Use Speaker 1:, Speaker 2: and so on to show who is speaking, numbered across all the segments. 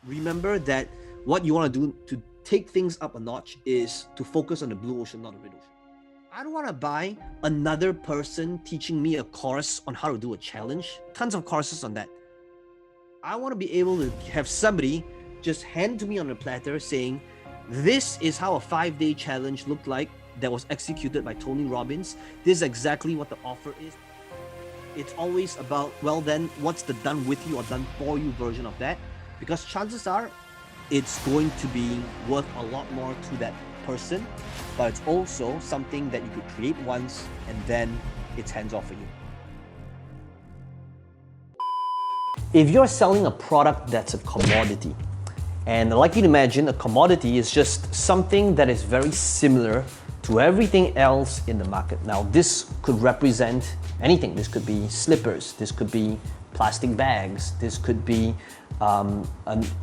Speaker 1: remember that what you want to do to take things up a notch is to focus on the blue ocean, not the red ocean. I don't want to buy another person teaching me a course on how to do a challenge. Tons of courses on that. I want to be able to have somebody just hand to me on a platter saying, this is how a 5-day challenge looked like that was executed by Tony Robbins. This is exactly what the offer is. It's always about, well then, what's the done with you or done for you version of that? Because chances are, it's going to be worth a lot more to that person, but it's also something that you could create once and then it's hands off for you. If you're selling a product that's a commodity, and like you'd imagine, a commodity is just something that is very similar to everything else in the market. Now, this could represent anything. This could be slippers, this could be plastic bags, this could be an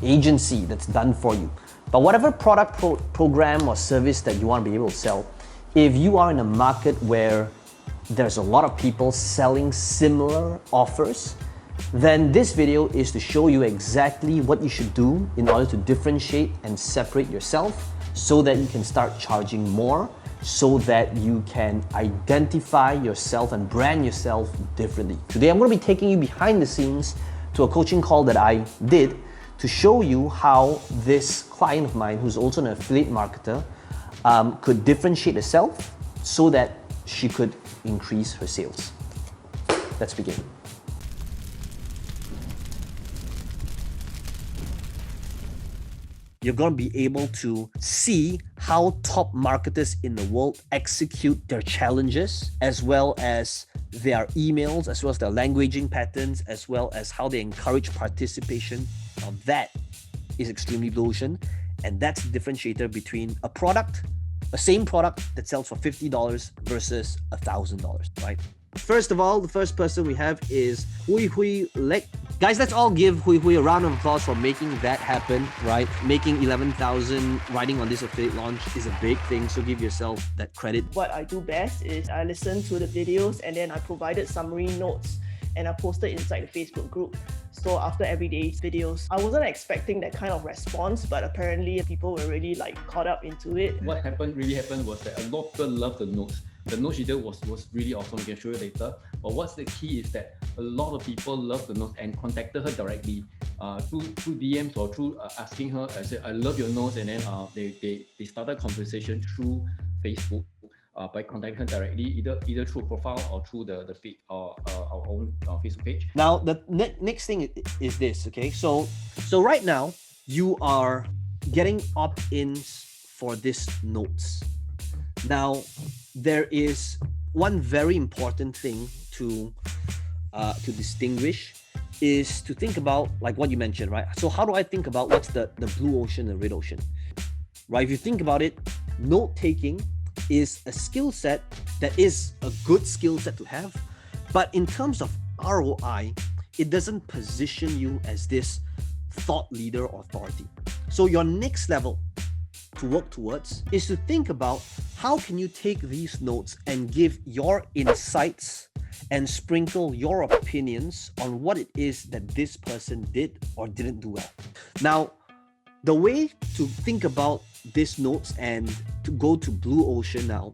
Speaker 1: agency that's done for you. But whatever product, program or service that you want to be able to sell, if you are in a market where there's a lot of people selling similar offers, then this video is to show you exactly what you should do in order to differentiate and separate yourself so that you can start charging more, so that you can identify yourself and brand yourself differently. Today, I'm going to be taking you behind the scenes to a coaching call that I did to show you how this client of mine, who's also an affiliate marketer, could differentiate herself so that she could increase her sales. Let's begin. You're going to be able to see how top marketers in the world execute their challenges, as well as their emails, as well as their languaging patterns, as well as how they encourage participation. Now that is extremely blue ocean, and that's the differentiator between a product, a same product that sells for $50 versus $1,000, right? First of all, the first person we have is Hui Hui Lek. Guys, let's all give Hui Hui a round of applause for making that happen, right? Making 11,000 riding on this affiliate launch is a big thing, so give yourself that credit.
Speaker 2: What I do best is I listen to the videos and then I provided summary notes and I posted inside the Facebook group. So after every day's videos, I wasn't expecting that kind of response, but apparently people were really caught up into it.
Speaker 3: What really happened was that a lot of people loved the notes. The notes she did was really awesome. We can show you later. But what's the key is that a lot of people loved the notes and contacted her directly through DMs or through asking her. I said, I love your notes, and then they started a conversation through Facebook by contacting her directly, either through profile or through the feed or our own Facebook page.
Speaker 1: Now the next thing is this, okay? So right now you are getting opt-ins for this notes. Now, there is one very important thing to distinguish is to think about like what you mentioned, right? So how do I think about what's the blue ocean and red ocean, right? If you think about it, note taking is a skill set that is a good skill set to have, but in terms of ROI, it doesn't position you as this thought leader or authority. So your next level to work towards is to think about how can you take these notes and give your insights and sprinkle your opinions on what it is that this person did or didn't do well. Now, the way to think about these notes and to go to blue ocean now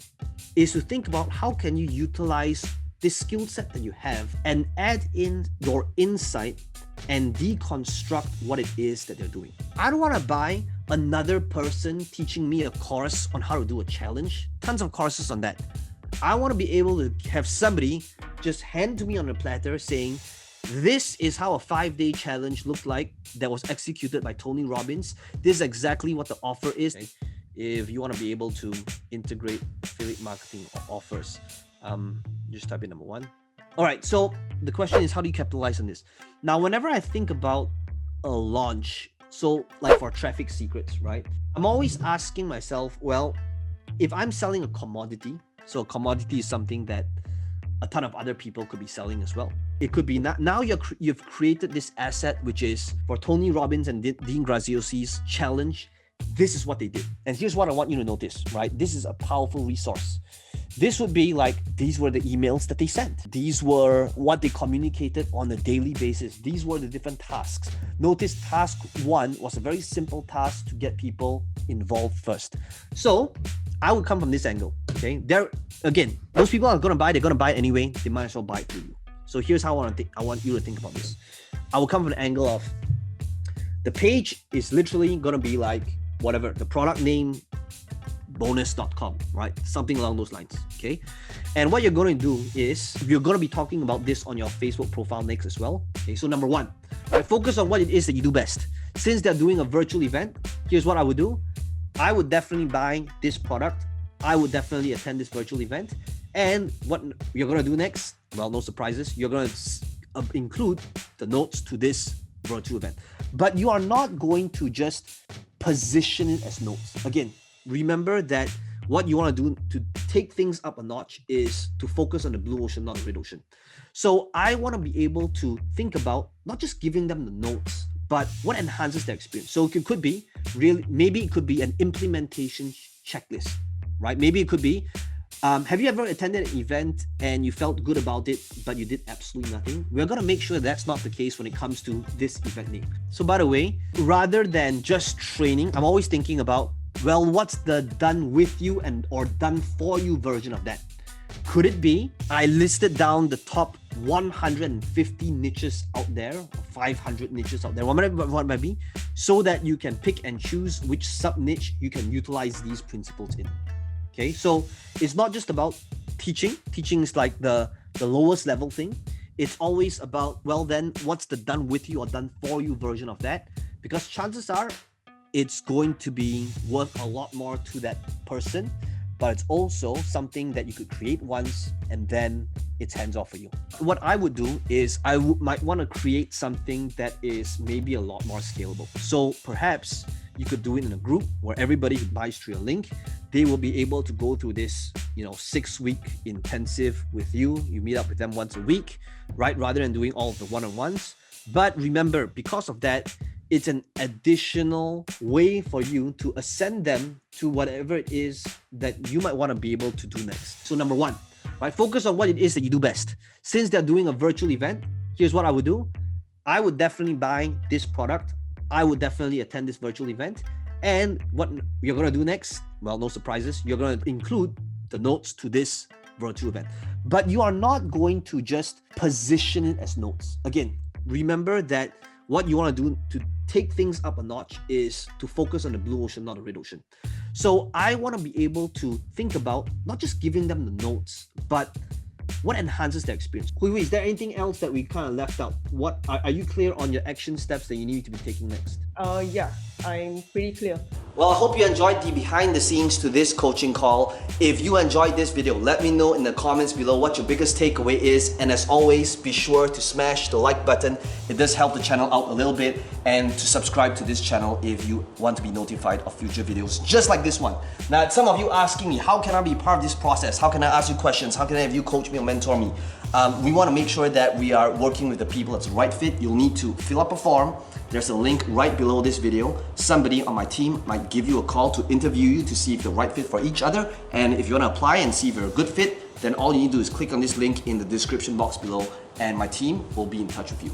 Speaker 1: is to think about how can you utilize this skill set that you have and add in your insight and deconstruct what it is that they're doing. I don't want to buy another person teaching me a course on how to do a challenge. Tons of courses on that. I want to be able to have somebody just hand to me on a platter saying, this is how a 5-day challenge looked like that was executed by Tony Robbins. This is exactly what the offer is. If you want to be able to integrate affiliate marketing offers, just type in number 1. All right, so the question is, how do you capitalize on this? Now, whenever I think about a launch, so like for traffic secrets, right? I'm always asking myself, well, if I'm selling a commodity, so a commodity is something that a ton of other people could be selling as well. It could be now you've created this asset, which is for Tony Robbins and Dean Graziosi's challenge. This is what they did. And here's what I want you to notice, right? This is a powerful resource. This would be like, these were the emails that they sent. These were what they communicated on a daily basis. These were the different tasks. Notice task 1 was a very simple task to get people involved first. So I would come from this angle, okay? Again, those people are gonna buy, they're gonna buy it anyway. They might as well buy it through you. So here's how I want you to think about this. I will come from the angle of, the page is literally gonna be like, whatever, the product name, bonus.com, right? Something along those lines, okay? And what you're going to do is, you're going to be talking about this on your Facebook profile next as well, okay? So number 1, right, focus on what it is that you do best. Since they're doing a virtual event, here's what I would do. I would definitely buy this product. I would definitely attend this virtual event. And what you're going to do next, well, no surprises, you're going to include the notes to this virtual event. But you are not going to just position it as notes. Again, remember that what you want to do to take things up a notch is to focus on the blue ocean, not the red ocean. So I want to be able to think about not just giving them the notes, but what enhances their experience. So it could be really, maybe it could be an implementation checklist, right? Maybe it could be, have you ever attended an event and you felt good about it, but you did absolutely nothing? We're going to make sure that's not the case when it comes to this event name. So by the way, rather than just training, I'm always thinking about, well, what's the done with you or done for you version of that? Could it be I listed down the top 150 niches out there, or 500 niches out there, what might be, so that you can pick and choose which sub niche you can utilize these principles in. Okay, so it's not just about teaching. Teaching is like the lowest level thing. It's always about, well, then what's the done with you or done for you version of that? Because chances are it's going to be worth a lot more to that person, but it's also something that you could create once and then it's hands off for you. What I would do is might want to create something that is maybe a lot more scalable. So perhaps you could do it in a group where everybody who buys through a link, they will be able to go through this, 6-week intensive with you. You meet up with them once a week, right? Rather than doing all of the one-on-ones. But remember, because of that, it's an additional way for you to ascend them to whatever it is that you might want to be able to do next. So number 1, right? Focus on what it is that you do best. Since they're doing a virtual event, here's what I would do. I would definitely buy this product. I would definitely attend this virtual event. And what you're going to do next, well, no surprises, you're going to include the notes to this virtual event. But you are not going to just position it as notes. Again, remember that what you want to do to take things up a notch is to focus on the blue ocean, not the red ocean. So I want to be able to think about not just giving them the notes, but what enhances their experience. Hui Hui, is there anything else that we kind of left out? What are you clear on your action steps that you need to be taking next?
Speaker 2: Yeah, I'm pretty clear.
Speaker 1: Well, I hope you enjoyed the behind the scenes to this coaching call. If you enjoyed this video, let me know in the comments below what your biggest takeaway is. And as always, be sure to smash the like button. It does help the channel out a little bit. And to subscribe to this channel if you want to be notified of future videos just like this one. Now, some of you asking me, how can I be part of this process? How can I ask you questions? How can I have you coach me or mentor me? We want to make sure that we are working with the people that's the right fit. You'll need to fill up a form. There's a link right below this video. Somebody on my team might give you a call to interview you to see if you're the right fit for each other. And if you want to apply and see if you're a good fit, then all you need to do is click on this link in the description box below and my team will be in touch with you.